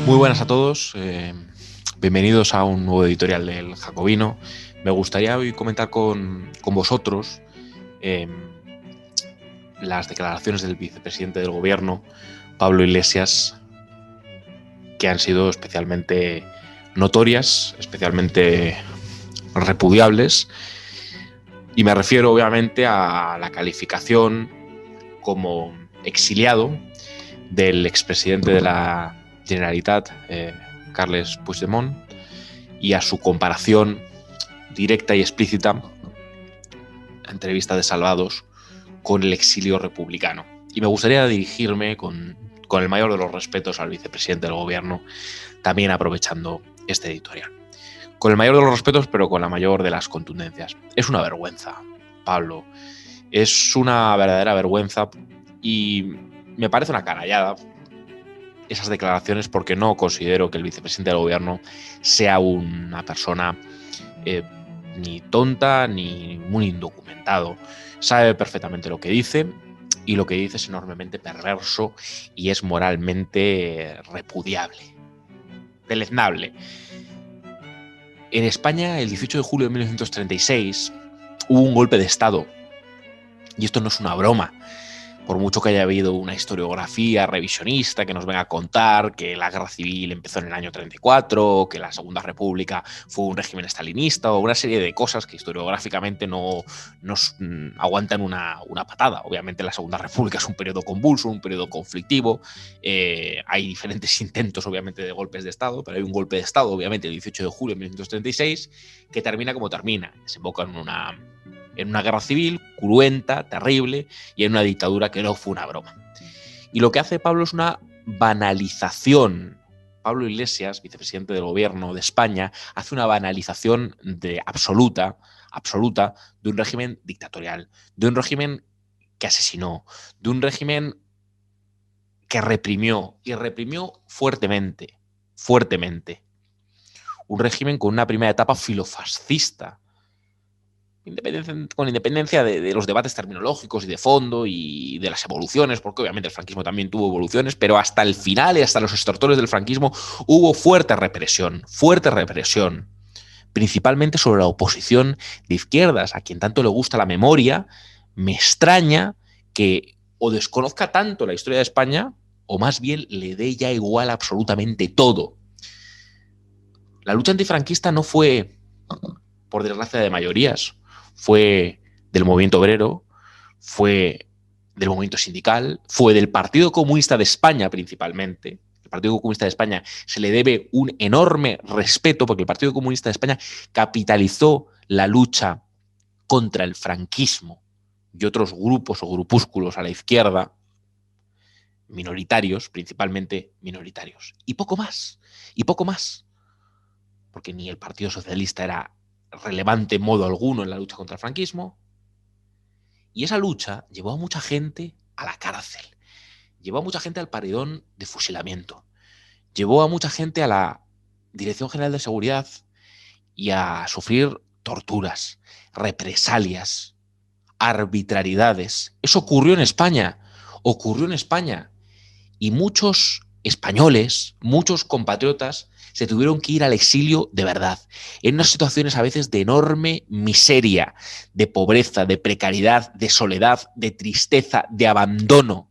Muy buenas a todos, bienvenidos a un nuevo editorial del Jacobino. Me gustaría hoy comentar con vosotros eh, las declaraciones del vicepresidente del gobierno, Pablo Iglesias, que han sido especialmente notorias, especialmente repudiables, y me refiero obviamente a la calificación como exiliado del expresidente de la Generalitat, Carles Puigdemont, y a su comparación directa y explícita, entrevista de Salvados, con el exilio republicano. Y me gustaría dirigirme con el mayor de los respetos al vicepresidente del gobierno, también aprovechando este editorial. Con el mayor de los respetos, pero con la mayor de las contundencias. Es una vergüenza, Pablo. Es una verdadera vergüenza y me parece una canallada esas declaraciones, porque no considero que el vicepresidente del gobierno sea una persona ni tonta ni muy indocumentado. Sabe perfectamente lo que dice, y lo que dice es enormemente perverso y es moralmente repudiable, deleznable. En España, el 18 de julio de 1936, hubo un golpe de Estado. Y esto no es una broma. Por mucho que haya habido una historiografía revisionista que nos venga a contar que la guerra civil empezó en el año 34, que la Segunda República fue un régimen estalinista, o una serie de cosas que historiográficamente no nos aguantan una patada. Obviamente la Segunda República es un periodo convulso, un periodo conflictivo. Hay diferentes intentos, obviamente, de golpes de Estado, pero hay un golpe de Estado, obviamente, el 18 de julio de 1936, que termina como termina. Desemboca en una guerra civil cruenta, terrible, y en una dictadura que no fue una broma. Y lo que hace Pablo es una banalización. Pablo Iglesias, vicepresidente del gobierno de España, hace una banalización absoluta de un régimen dictatorial, de un régimen que asesinó, de un régimen que reprimió, y reprimió fuertemente, fuertemente. Un régimen con una primera etapa filofascista, con independencia de los debates terminológicos y de fondo y de las evoluciones, porque obviamente el franquismo también tuvo evoluciones, pero hasta el final y hasta los extortores del franquismo hubo fuerte represión, principalmente sobre la oposición de izquierdas, a quien tanto le gusta la memoria. Me extraña que o desconozca tanto la historia de España, o más bien le dé ya igual absolutamente todo. La lucha antifranquista no fue, por desgracia, de mayorías. Fue del movimiento obrero, fue del movimiento sindical, fue del Partido Comunista de España principalmente. El Partido Comunista de España se le debe un enorme respeto, porque el Partido Comunista de España capitalizó la lucha contra el franquismo y otros grupos o grupúsculos a la izquierda, minoritarios, principalmente minoritarios. Y poco más, porque ni el Partido Socialista era relevante en modo alguno en la lucha contra el franquismo. Y esa lucha llevó a mucha gente a la cárcel, llevó a mucha gente al paredón de fusilamiento, llevó a mucha gente a la Dirección General de Seguridad y a sufrir torturas, represalias, arbitrariedades. Eso ocurrió en España. Y muchos españoles, muchos compatriotas, se tuvieron que ir al exilio de verdad, en unas situaciones a veces de enorme miseria, de pobreza, de precariedad, de soledad, de tristeza, de abandono,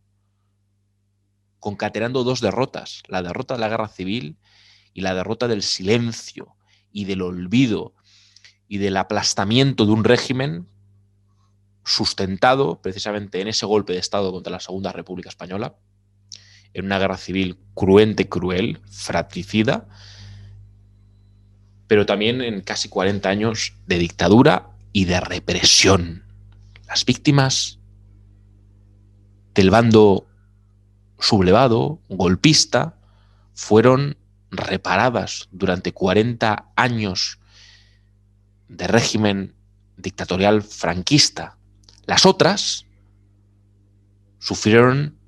concatenando dos derrotas: la derrota de la guerra civil y la derrota del silencio y del olvido y del aplastamiento de un régimen sustentado precisamente en ese golpe de Estado contra la Segunda República Española, en una guerra civil cruenta y cruel, fratricida, pero también en casi 40 años de dictadura y de represión. Las víctimas del bando sublevado, golpista, fueron reparadas durante 40 años de régimen dictatorial franquista. Las otras sufrieron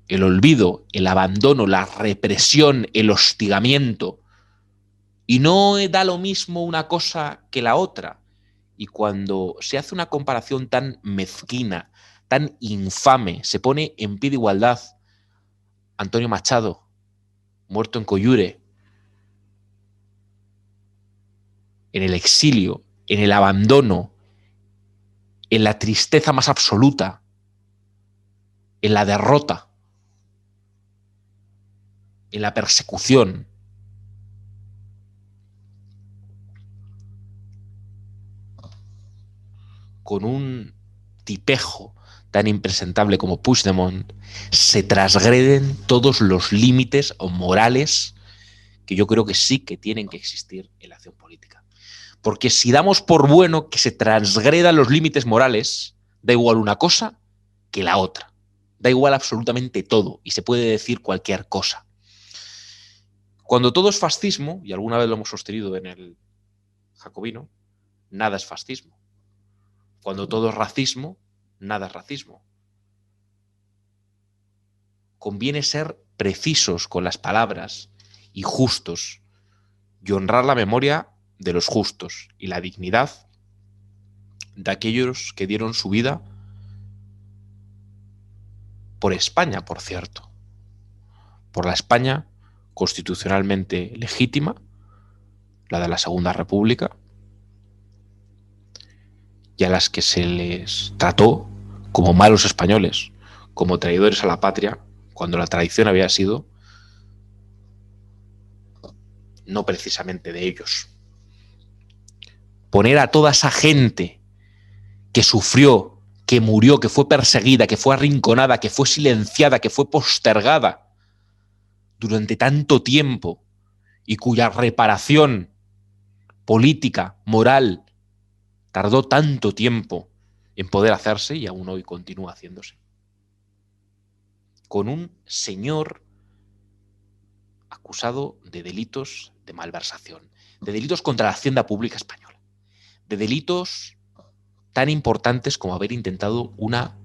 el olvido, el abandono, la represión, el hostigamiento. Y no da lo mismo una cosa que la otra. Y cuando se hace una comparación tan mezquina, tan infame, se pone en pie de igualdad Antonio Machado muerto en Coyure, en el exilio, en el abandono, en la tristeza más absoluta, en la derrota, en la persecución. Con un tipejo tan impresentable como Puigdemont, se transgreden todos los límites morales que yo creo que sí que tienen que existir en la acción política. Porque si damos por bueno que se transgredan los límites morales, da igual una cosa que la otra. Da igual absolutamente todo y se puede decir cualquier cosa. Cuando todo es fascismo, y alguna vez lo hemos sostenido en el Jacobino, nada es fascismo. Cuando todo es racismo, nada es racismo. Conviene ser precisos con las palabras y justos y honrar la memoria de los justos y la dignidad de aquellos que dieron su vida por España, por cierto, por la España constitucionalmente legítima, la de la Segunda República, y a las que se les trató como malos españoles, como traidores a la patria, cuando la traición había sido no precisamente de ellos. Poner a toda esa gente que sufrió, que murió, que fue perseguida, que fue arrinconada, que fue silenciada, que fue postergada durante tanto tiempo y cuya reparación política, moral, tardó tanto tiempo en poder hacerse y aún hoy continúa haciéndose. Con un señor acusado de delitos de malversación, de delitos contra la hacienda pública española, de delitos tan importantes como haber intentado una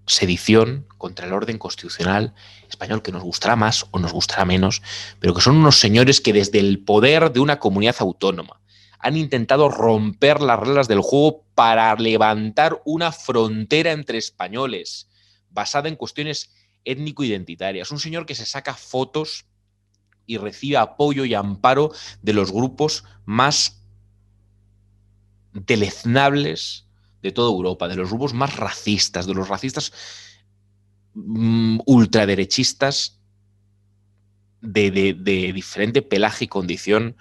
sedición contra el orden constitucional español, que nos gustará más o nos gustará menos, pero que son unos señores que desde el poder de una comunidad autónoma han intentado romper las reglas del juego para levantar una frontera entre españoles basada en cuestiones étnico-identitarias. Un señor que se saca fotos y recibe apoyo y amparo de los grupos más deleznables de toda Europa, de los grupos más racistas, de los racistas ultraderechistas de diferente pelaje y condición,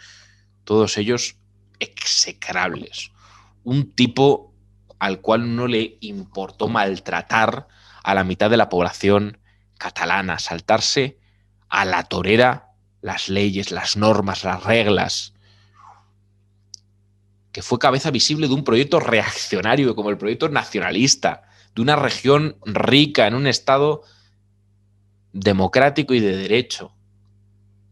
todos ellos execrables. Un tipo al cual no le importó maltratar a la mitad de la población catalana, saltarse a la torera las leyes, las normas, las reglas, que fue cabeza visible de un proyecto reaccionario como el proyecto nacionalista, de una región rica en un estado democrático y de derecho,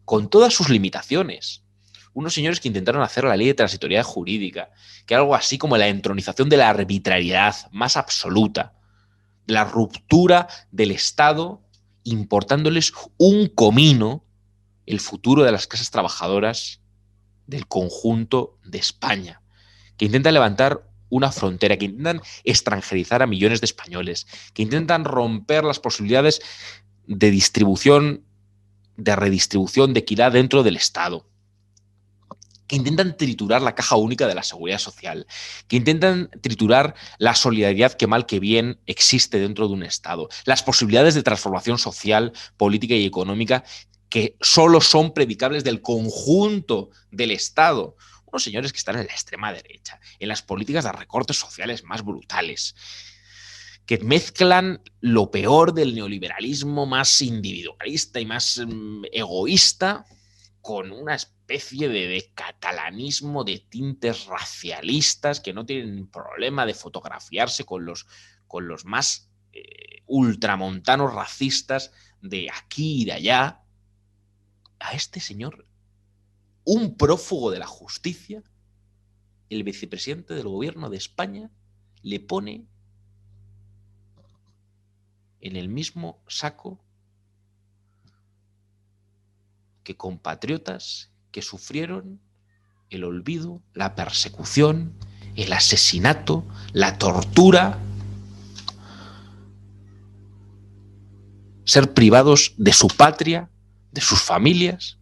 con todas sus limitaciones. Unos señores que intentaron hacer la ley de transitoriedad jurídica, que era algo así como la entronización de la arbitrariedad más absoluta, de la ruptura del Estado, importándoles un comino el futuro de las clases trabajadoras del conjunto de España, que intentan levantar una frontera, que intentan extranjerizar a millones de españoles, que intentan romper las posibilidades de distribución, de redistribución, de equidad dentro del Estado, que intentan triturar la caja única de la seguridad social, que intentan triturar la solidaridad que mal que bien existe dentro de un Estado, las posibilidades de transformación social, política y económica que solo son predicables del conjunto del Estado. Unos señores que están en la extrema derecha, en las políticas de recortes sociales más brutales, que mezclan lo peor del neoliberalismo más individualista y más egoísta con una especie de catalanismo de tintes racialistas que no tienen problema de fotografiarse con los más ultramontanos racistas de aquí y de allá. A este señor, un prófugo de la justicia, el vicepresidente del gobierno de España, le pone en el mismo saco que compatriotas que sufrieron el olvido, la persecución, el asesinato, la tortura, ser privados de su patria de sus familias.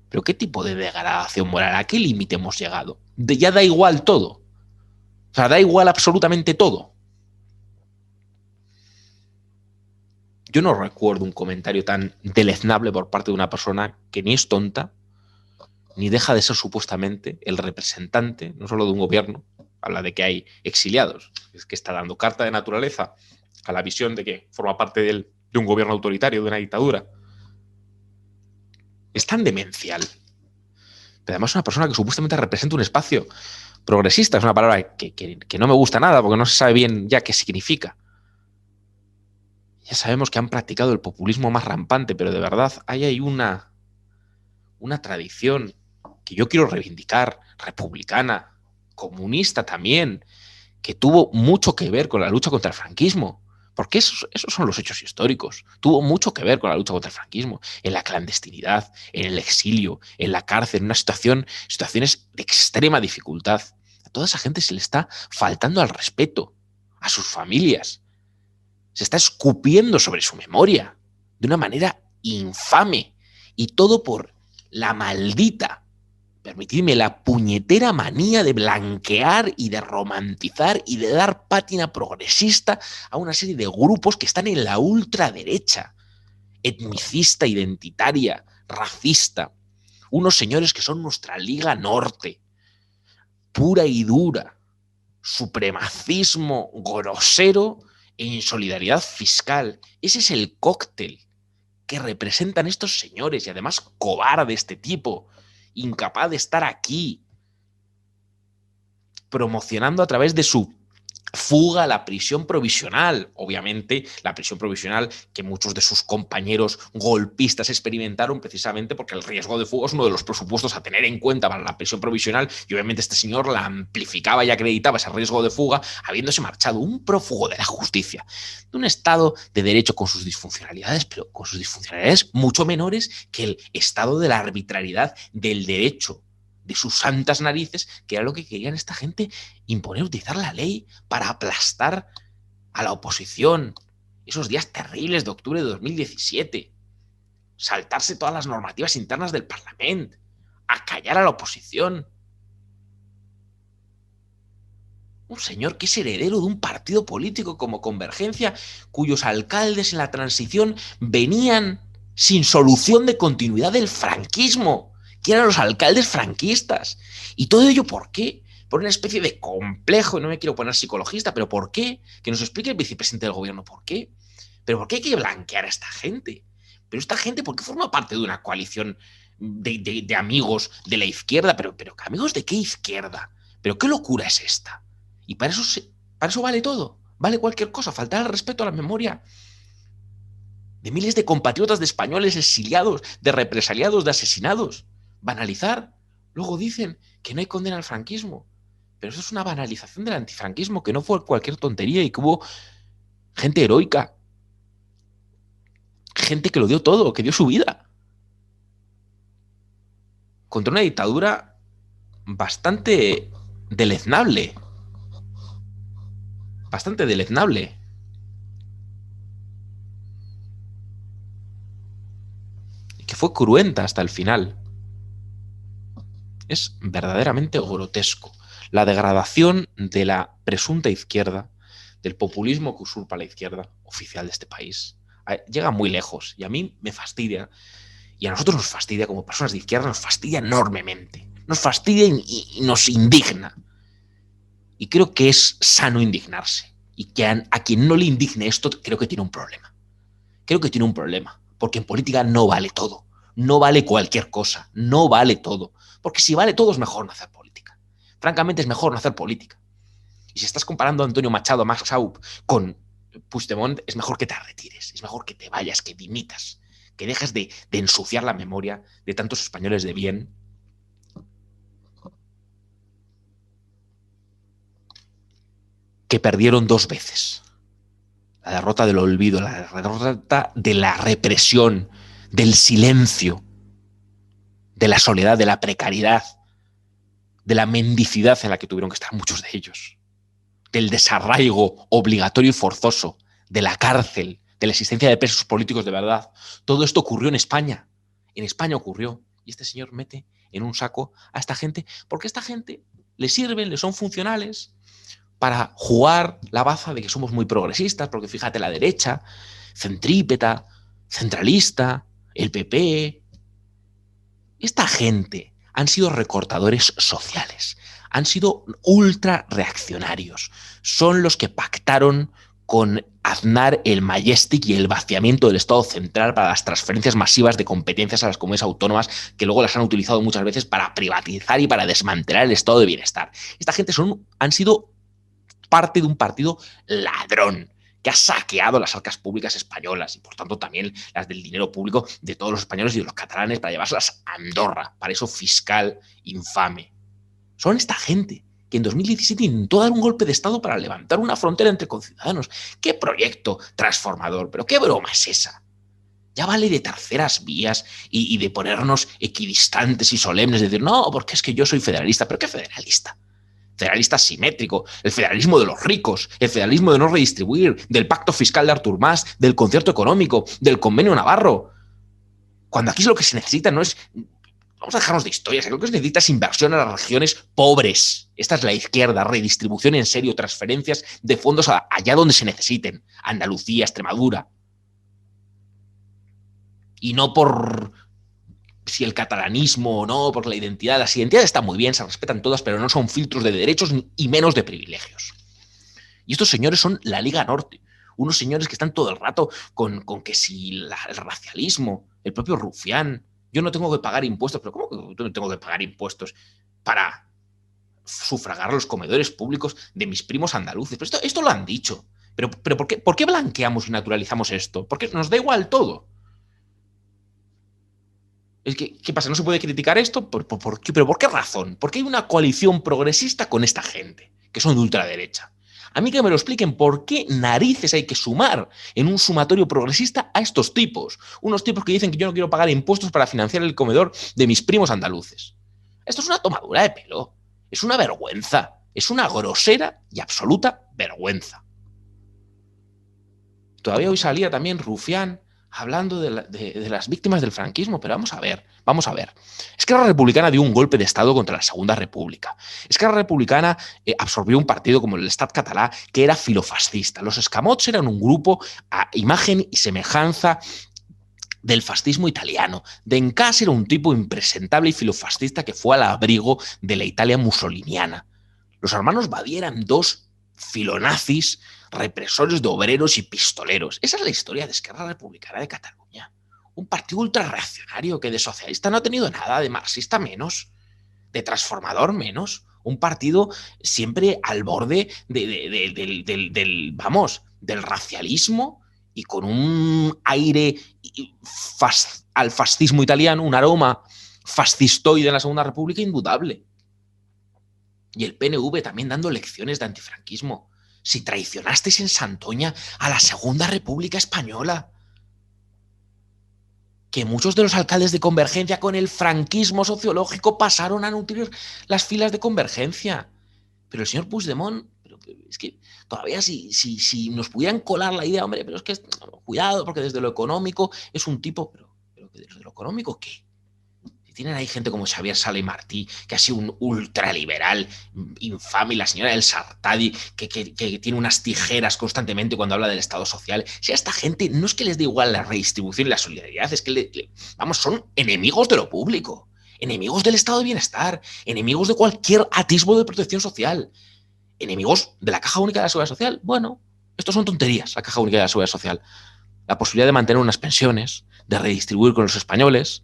¿Pero qué tipo de degradación moral? ¿A qué límite hemos llegado? Ya da igual todo. O sea, da igual absolutamente todo. Yo no recuerdo un comentario tan deleznable por parte de una persona que ni es tonta, ni deja de ser supuestamente el representante, no solo de un gobierno, habla de que hay exiliados, es que está dando carta de naturaleza a la visión de que forma parte de un gobierno autoritario, de una dictadura. Es tan demencial. Pero además es una persona que supuestamente representa un espacio progresista, es una palabra que no me gusta nada porque no se sabe bien ya qué significa. Ya sabemos que han practicado el populismo más rampante, pero de verdad hay una tradición que yo quiero reivindicar, republicana, comunista también, que tuvo mucho que ver con la lucha contra el franquismo. Porque esos son los hechos históricos. Tuvo mucho que ver con la lucha contra el franquismo, en la clandestinidad, en el exilio, en la cárcel, en situaciones de extrema dificultad. A toda esa gente se le está faltando al respeto, a sus familias. Se está escupiendo sobre su memoria de una manera infame. Y todo por la maldita, permitidme, la puñetera manía de blanquear y de romantizar y de dar pátina progresista a una serie de grupos que están en la ultraderecha, etnicista, identitaria, racista. Unos señores que son nuestra Liga Norte, pura y dura, supremacismo grosero e insolidaridad fiscal. Ese es el cóctel que representan estos señores y además cobarde este tipo, incapaz de estar aquí, promocionando a través de su fuga a la prisión provisional. Obviamente, la prisión provisional que muchos de sus compañeros golpistas experimentaron precisamente porque el riesgo de fuga es uno de los presupuestos a tener en cuenta para la prisión provisional y obviamente este señor la amplificaba y acreditaba ese riesgo de fuga habiéndose marchado, un prófugo de la justicia, de un Estado de derecho con sus disfuncionalidades, pero con sus disfuncionalidades mucho menores que el Estado de la arbitrariedad del derecho, de sus santas narices, que era lo que querían esta gente, imponer, utilizar la ley para aplastar a la oposición. Esos días terribles de octubre de 2017. Saltarse todas las normativas internas del Parlamento. Acallar a la oposición. Un señor que es heredero de un partido político como Convergencia, cuyos alcaldes en la transición venían sin solución de continuidad del franquismo, que eran los alcaldes franquistas. ¿Y todo ello por qué? Por una especie de complejo, y no me quiero poner psicologista, pero ¿por qué? Que nos explique el vicepresidente del gobierno por qué. ¿Pero por qué hay que blanquear a esta gente? Pero esta gente, ¿por qué forma parte de una coalición de amigos de la izquierda? ¿Pero amigos de qué izquierda? ¿Pero qué locura es esta? Y para eso vale todo, vale cualquier cosa, faltar el respeto a la memoria de miles de compatriotas de españoles exiliados, de represaliados, de asesinados. Banalizar. Luego dicen que no hay condena al franquismo. Pero eso es una banalización del antifranquismo, que no fue cualquier tontería y que hubo gente heroica. Gente que lo dio todo, que dio su vida. Contra una dictadura bastante deleznable. Bastante deleznable. Y que fue cruenta hasta el final. Es verdaderamente grotesco. La degradación de la presunta izquierda, del populismo que usurpa la izquierda oficial de este país, llega muy lejos y a mí me fastidia. Y a nosotros nos fastidia, como personas de izquierda, nos fastidia enormemente. Nos fastidia y nos indigna. Y creo que es sano indignarse. Y que a quien no le indigne esto, creo que tiene un problema. Creo que tiene un problema. Porque en política no vale todo. No vale cualquier cosa. No vale todo. Porque si vale todo es mejor no hacer política. Francamente es mejor no hacer política. Y si estás comparando a Antonio Machado, Max Schaub con Puigdemont, es mejor que te retires. Es mejor que te vayas, que dimitas. Que dejes de ensuciar la memoria de tantos españoles de bien que perdieron dos veces. La derrota del olvido, la derrota de la represión, del silencio, de la soledad, de la precariedad, de la mendicidad en la que tuvieron que estar muchos de ellos, del desarraigo obligatorio y forzoso, de la cárcel, de la existencia de presos políticos de verdad. Todo esto ocurrió en España. En España ocurrió. Y este señor mete en un saco a esta gente, porque esta gente le sirven, le son funcionales para jugar la baza de que somos muy progresistas, porque fíjate, la derecha, centrípeta, centralista, el PP, esta gente han sido recortadores sociales, han sido ultra reaccionarios, son los que pactaron con Aznar el Majestic y el vaciamiento del Estado central para las transferencias masivas de competencias a las comunidades autónomas, que luego las han utilizado muchas veces para privatizar y para desmantelar el estado de bienestar. Esta gente han sido parte de un partido ladrón que ha saqueado las arcas públicas españolas y, por tanto, también las del dinero público de todos los españoles y de los catalanes para llevárselas a Andorra, paraíso fiscal infame. Son esta gente que en 2017 intentó dar un golpe de Estado para levantar una frontera entre conciudadanos. ¡Qué proyecto transformador! ¿Pero qué broma es esa? Ya vale de terceras vías y de ponernos equidistantes y solemnes, de decir, no, porque es que yo soy federalista. ¿Pero qué federalista? Federalista asimétrico, el federalismo de los ricos, el federalismo de no redistribuir, del pacto fiscal de Artur Mas, del concierto económico, del convenio Navarro. Cuando aquí lo que se necesita no es... Vamos a dejarnos de historias, lo que se necesita es inversión a las regiones pobres. Esta es la izquierda, redistribución en serio, transferencias de fondos allá donde se necesiten. Andalucía, Extremadura. Y no por si el catalanismo o no, por la identidad. Las identidades están muy bien, se respetan todas, pero no son filtros de derechos y menos de privilegios. Y estos señores son la Liga Norte, unos señores que están todo el rato con que si el racialismo, el propio Rufián, yo no tengo que pagar impuestos, pero ¿cómo que yo no tengo que pagar impuestos para sufragar los comedores públicos de mis primos andaluces? Pero esto lo han dicho. Pero ¿por qué blanqueamos y naturalizamos esto? Porque nos da igual todo. ¿Qué pasa? ¿No se puede criticar esto? ¿Pero por qué razón? ¿Por qué hay una coalición progresista con esta gente, que son de ultraderecha? A mí que me lo expliquen por qué narices hay que sumar en un sumatorio progresista a estos tipos. Unos tipos que dicen que yo no quiero pagar impuestos para financiar el comedor de mis primos andaluces. Esto es una tomadura de pelo. Es una vergüenza. Es una grosera y absoluta vergüenza. Todavía hoy salía también Rufián hablando de las víctimas del franquismo, pero vamos a ver. Esquerra Republicana dio un golpe de Estado contra la Segunda República. Esquerra Republicana absorbió un partido como el Estat Català que era filofascista. Los escamots eran un grupo a imagen y semejanza del fascismo italiano. D'Encas era un tipo impresentable y filofascista que fue al abrigo de la Italia mussoliniana. Los hermanos Badia eran dos filonazis, represores de obreros y pistoleros. Esa es la historia de Esquerra Republicana de Cataluña. Un partido ultrarreaccionario que de socialista no ha tenido nada, de marxista menos, de transformador menos. Un partido siempre al borde del racialismo y con un aire al fascismo italiano, un aroma fascistoide en la Segunda República indudable. Y el PNV también dando lecciones de antifranquismo. Si traicionasteis en Santoña a la Segunda República Española. Que muchos de los alcaldes de Convergencia con el franquismo sociológico pasaron a nutrir las filas de Convergencia. Pero el señor Puigdemont, es que todavía si nos pudieran colar la idea, hombre, pero es que cuidado, porque desde lo económico es un tipo, pero desde lo económico, ¿qué? Tienen ahí gente como Xavier Sala y Martí, que ha sido un ultraliberal infame, y la señora El Sartadi, que tiene unas tijeras constantemente cuando habla del Estado social. Si a esta gente no es que les dé igual la redistribución y la solidaridad, es que, son enemigos de lo público, enemigos del Estado de bienestar, enemigos de cualquier atisbo de protección social, enemigos de la Caja Única de la Seguridad Social. Bueno, esto son tonterías, la Caja Única de la Seguridad Social. La posibilidad de mantener unas pensiones, de redistribuir con los españoles.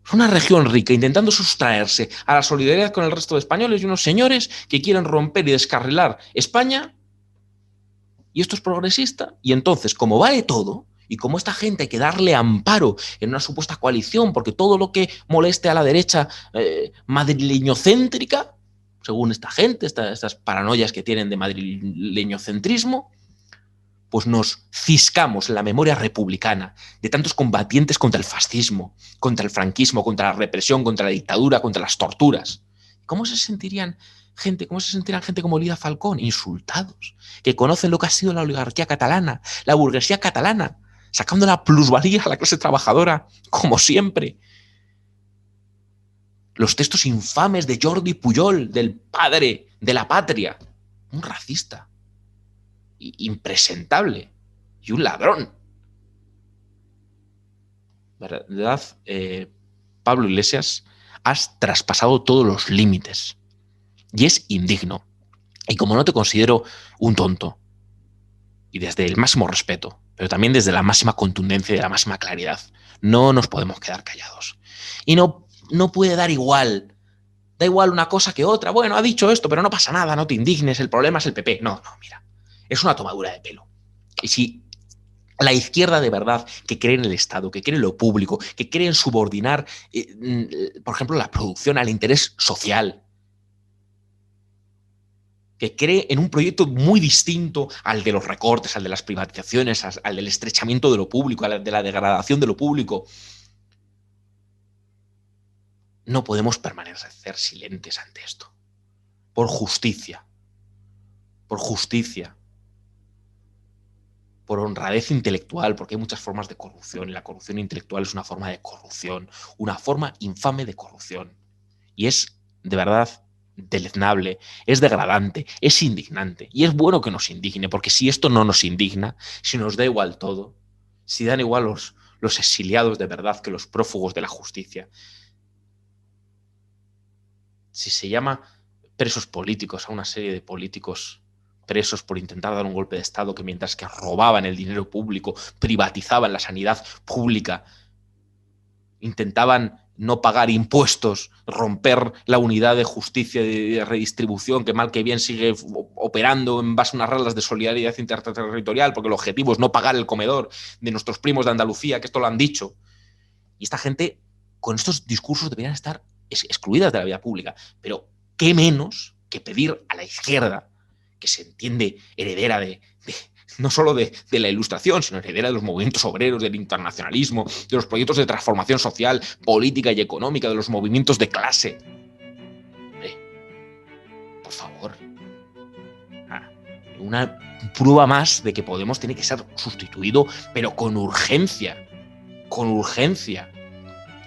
Es una región rica intentando sustraerse a la solidaridad con el resto de españoles y unos señores que quieren romper y descarrilar España. Y esto es progresista. Y entonces, como vale todo, y como esta gente hay que darle amparo en una supuesta coalición, porque todo lo que moleste a la derecha madrileñocéntrica, según esta gente, estas paranoias que tienen de madrileñocentrismo, pues nos ciscamos en la memoria republicana de tantos combatientes contra el fascismo, contra el franquismo, contra la represión, contra la dictadura, contra las torturas. ¿Cómo se sentirían ¿Cómo se sentirán gente como Lida Falcón? Insultados, que conocen lo que ha sido la oligarquía catalana, la burguesía catalana, sacando la plusvalía a la clase trabajadora, como siempre. Los textos infames de Jordi Pujol, del padre de la patria, un racista, impresentable y un ladrón. ¿Verdad? Pablo Iglesias, has traspasado todos los límites y es indigno. Y como no te considero un tonto, y desde el máximo respeto, pero también desde la máxima contundencia y la máxima claridad, no nos podemos quedar callados. Y no puede dar igual. Da igual una cosa que otra. Bueno, ha dicho esto, pero no pasa nada, no te indignes, el problema es el PP. No, mira, es una tomadura de pelo. Y si la izquierda de verdad, que cree en el Estado, que cree en lo público, que cree en subordinar, por ejemplo, la producción al interés social, que cree en un proyecto muy distinto al de los recortes, al de las privatizaciones, al del estrechamiento de lo público, al de la degradación de lo público, no podemos permanecer silentes ante esto. Por justicia, por honradez intelectual, porque hay muchas formas de corrupción y la corrupción intelectual es una forma de corrupción, una forma infame de corrupción. Y es, de verdad, deleznable, es degradante, es indignante. Y es bueno que nos indigne, porque si esto no nos indigna, si nos da igual todo, si dan igual los exiliados de verdad que los prófugos de la justicia, si se llama presos políticos a una serie de políticos presos por intentar dar un golpe de Estado que mientras que robaban el dinero público, privatizaban la sanidad pública, intentaban no pagar impuestos, romper la unidad de justicia y de redistribución que mal que bien sigue operando en base a unas reglas de solidaridad interterritorial, porque el objetivo es no pagar el comedor de nuestros primos de Andalucía, que esto lo han dicho. Y esta gente, con estos discursos, deberían estar excluidas de la vida pública. Pero qué menos que pedir a la izquierda, que se entiende heredera no solo de la Ilustración, sino heredera de los movimientos obreros, del internacionalismo, de los proyectos de transformación social, política y económica, de los movimientos de clase. Por favor. Una prueba más de que Podemos tiene que ser sustituido, pero con urgencia. Con urgencia.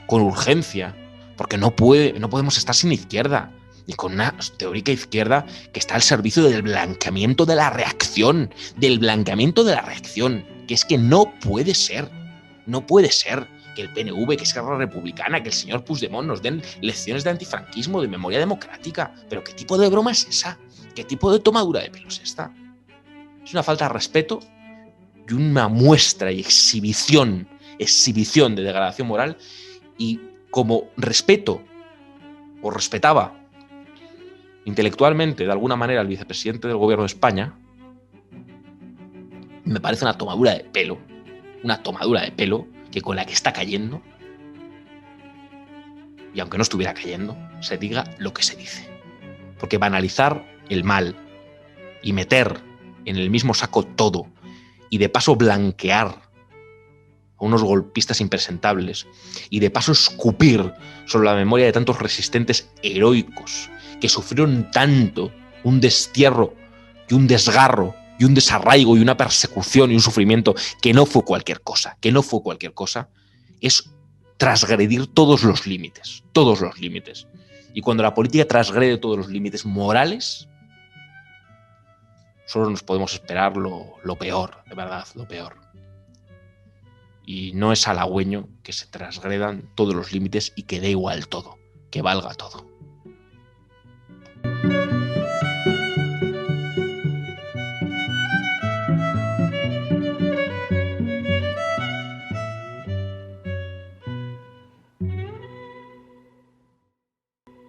Con urgencia. Porque no podemos estar sin izquierda. Y con una teórica izquierda que está al servicio del blanqueamiento de la reacción. Del blanqueamiento de la reacción. Que es que no puede ser. No puede ser que el PNV, que Esquerra Republicana, que el señor Puigdemont nos den lecciones de antifranquismo, de memoria democrática. Pero ¿qué tipo de broma es esa? ¿Qué tipo de tomadura de pelo es esta? Es una falta de respeto y una muestra y exhibición de degradación moral. Y como respeto o respetaba intelectualmente de alguna manera al vicepresidente del gobierno de España, me parece una tomadura de pelo que con la que está cayendo, y aunque no estuviera cayendo, se diga lo que se dice. Porque banalizar el mal y meter en el mismo saco todo y de paso blanquear a unos golpistas impresentables y de paso escupir sobre la memoria de tantos resistentes heroicos que sufrieron tanto, un destierro y un desgarro y un desarraigo y una persecución y un sufrimiento que no fue cualquier cosa, es transgredir todos los límites. Y cuando la política transgrede todos los límites morales, solo nos podemos esperar lo peor, de verdad, lo peor. Y no es halagüeño que se transgredan todos los límites y que dé igual todo, que valga todo.